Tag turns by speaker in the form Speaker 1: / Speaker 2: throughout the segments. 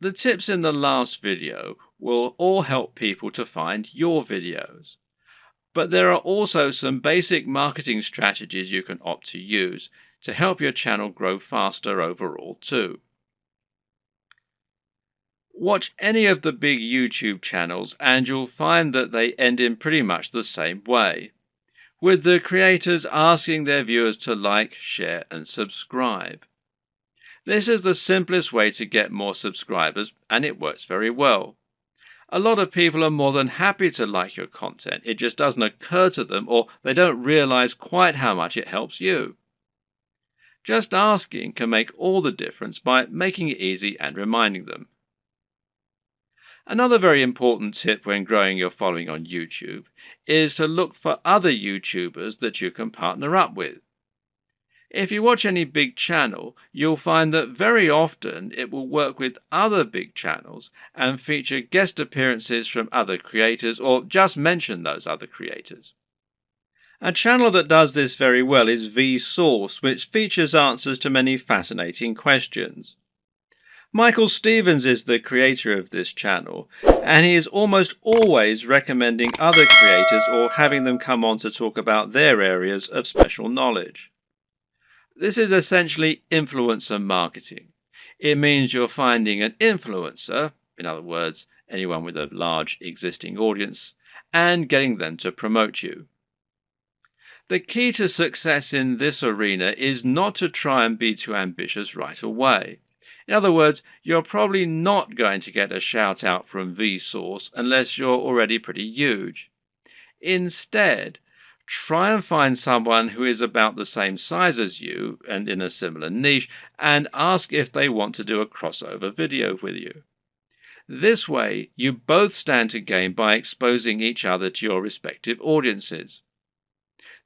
Speaker 1: The tips in the last video will all help people to find your videos. But there are also some basic marketing strategies you can opt to use to help your channel grow faster overall too. Watch any of the big YouTube channels and you'll find that they end in pretty much the same way, with the creators asking their viewers to like, share and subscribe. This is the simplest way to get more subscribers and it works very well. A lot of people are more than happy to like your content, it just doesn't occur to them or they don't realize quite how much it helps you. Just asking can make all the difference by making it easy and reminding them. Another very important tip when growing your following on YouTube is to look for other YouTubers that you can partner up with. If you watch any big channel, you'll find that very often it will work with other big channels and feature guest appearances from other creators or just mention those other creators. A channel that does this very well is Vsauce, which features answers to many fascinating questions. Michael Stevens is the creator of this channel, and he is almost always recommending other creators or having them come on to talk about their areas of special knowledge. This is essentially influencer marketing. It means you're finding an influencer, in other words, anyone with a large existing audience, and getting them to promote you. The key to success in this arena is not to try and be too ambitious right away. In other words, you're probably not going to get a shout out from Vsauce unless you're already pretty huge. Instead, try and find someone who is about the same size as you and in a similar niche and ask if they want to do a crossover video with you. This way, you both stand to gain by exposing each other to your respective audiences.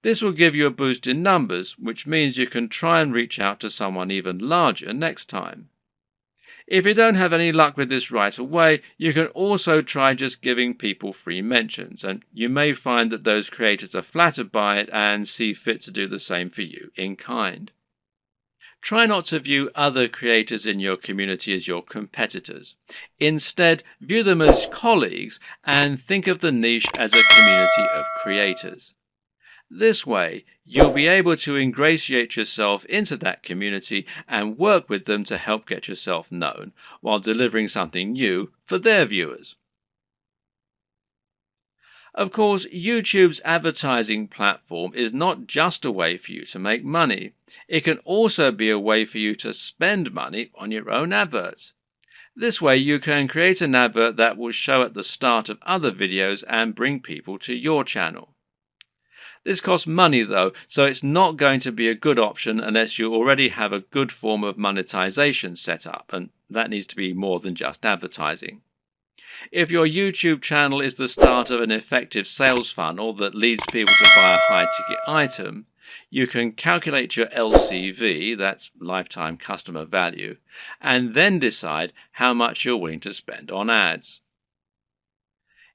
Speaker 1: This will give you a boost in numbers, which means you can try and reach out to someone even larger next time. If you don't have any luck with this right away, you can also try just giving people free mentions, and you may find that those creators are flattered by it and see fit to do the same for you in kind. Try not to view other creators in your community as your competitors. Instead, view them as colleagues and think of the niche as a community of creators. This way, you'll be able to ingratiate yourself into that community and work with them to help get yourself known, while delivering something new for their viewers. Of course, YouTube's advertising platform is not just a way for you to make money. It can also be a way for you to spend money on your own adverts. This way, you can create an advert that will show at the start of other videos and bring people to your channel. This costs money though, so it's not going to be a good option unless you already have a good form of monetization set up, and that needs to be more than just advertising. If your YouTube channel is the start of an effective sales funnel that leads people to buy a high-ticket item, you can calculate your LCV, that's lifetime customer value, and then decide how much you're willing to spend on ads.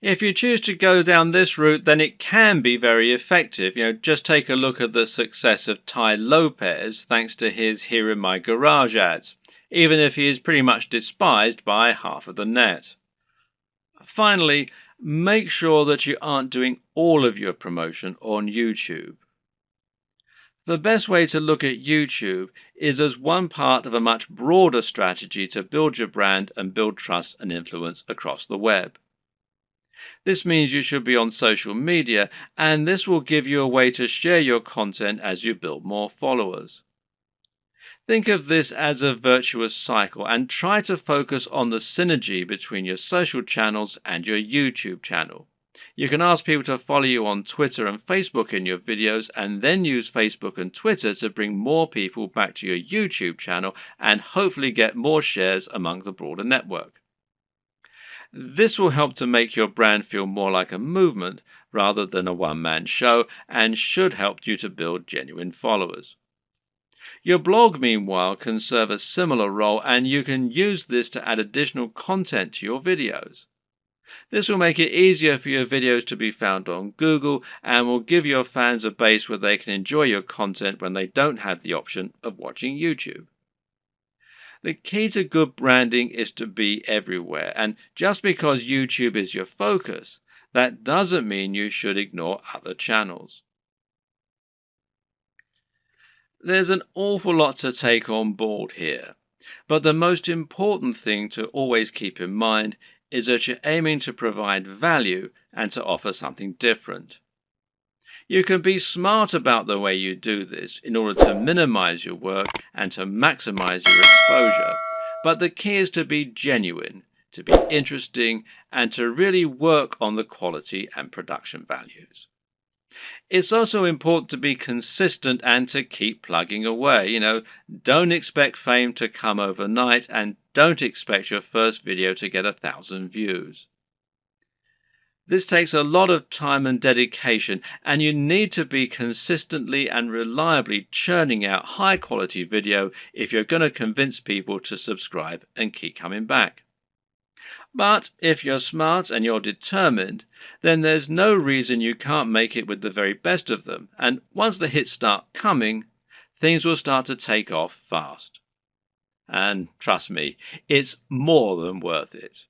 Speaker 1: If you choose to go down this route, then it can be very effective. Just take a look at the success of Tai Lopez thanks to his Here in My Garage ads, even if he is pretty much despised by half of the net. Finally, make sure that you aren't doing all of your promotion on YouTube. The best way to look at YouTube is as one part of a much broader strategy to build your brand and build trust and influence across the web. This means you should be on social media, and this will give you a way to share your content as you build more followers. Think of this as a virtuous cycle and try to focus on the synergy between your social channels and your YouTube channel. You can ask people to follow you on Twitter and Facebook in your videos and then use Facebook and Twitter to bring more people back to your YouTube channel and hopefully get more shares among the broader network. This will help to make your brand feel more like a movement rather than a one-man show and should help you to build genuine followers. Your blog, meanwhile, can serve a similar role, and you can use this to add additional content to your videos. This will make it easier for your videos to be found on Google and will give your fans a base where they can enjoy your content when they don't have the option of watching YouTube. The key to good branding is to be everywhere, and just because YouTube is your focus, that doesn't mean you should ignore other channels. There's an awful lot to take on board here, but the most important thing to always keep in mind is that you're aiming to provide value and to offer something different. You can be smart about the way you do this in order to minimize your work and to maximize your exposure, but the key is to be genuine, to be interesting, and to really work on the quality and production values. It's also important to be consistent and to keep plugging away. Don't expect fame to come overnight, and don't expect your first video to get 1,000 views. This takes a lot of time and dedication, and you need to be consistently and reliably churning out high quality video if you're going to convince people to subscribe and keep coming back. But if you're smart and you're determined, then there's no reason you can't make it with the very best of them, and once the hits start coming, things will start to take off fast. And trust me, it's more than worth it.